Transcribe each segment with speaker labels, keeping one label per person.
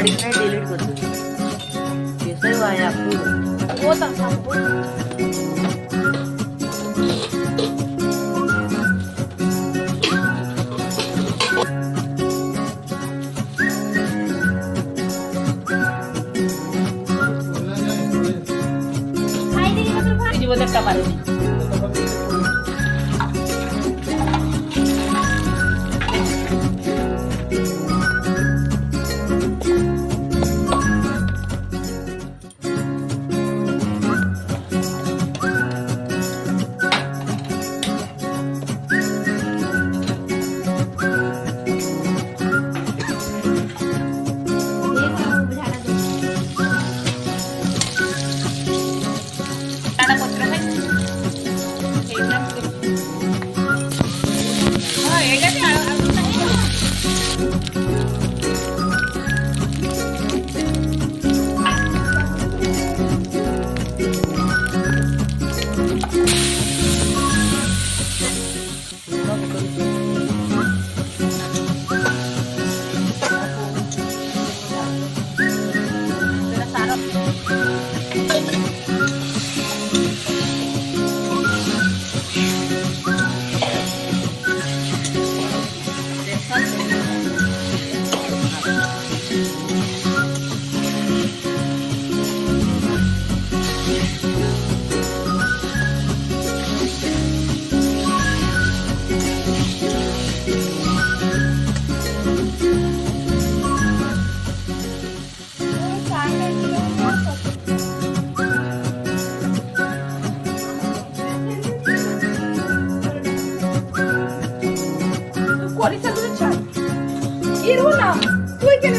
Speaker 1: काढ़ी के डिलीट कर दो। कैसे हुआ है आपको?
Speaker 2: वो तो सब खाई देगी मतलब भाई
Speaker 1: जी वो देखता पारे
Speaker 2: ये काम बुझाना दो
Speaker 1: टाटा पत्र है हां एगा ते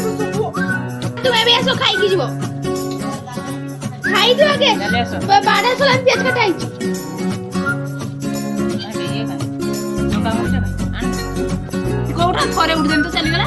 Speaker 2: तुम्हें भी ऐसा खाई की जीवो खाई दो आगे
Speaker 1: चले ऐसा
Speaker 2: बाड़ा सोला प्याज कटाई
Speaker 1: अरे ये का तो काम हो जाए कोठा थरे उठ देन तो चली गला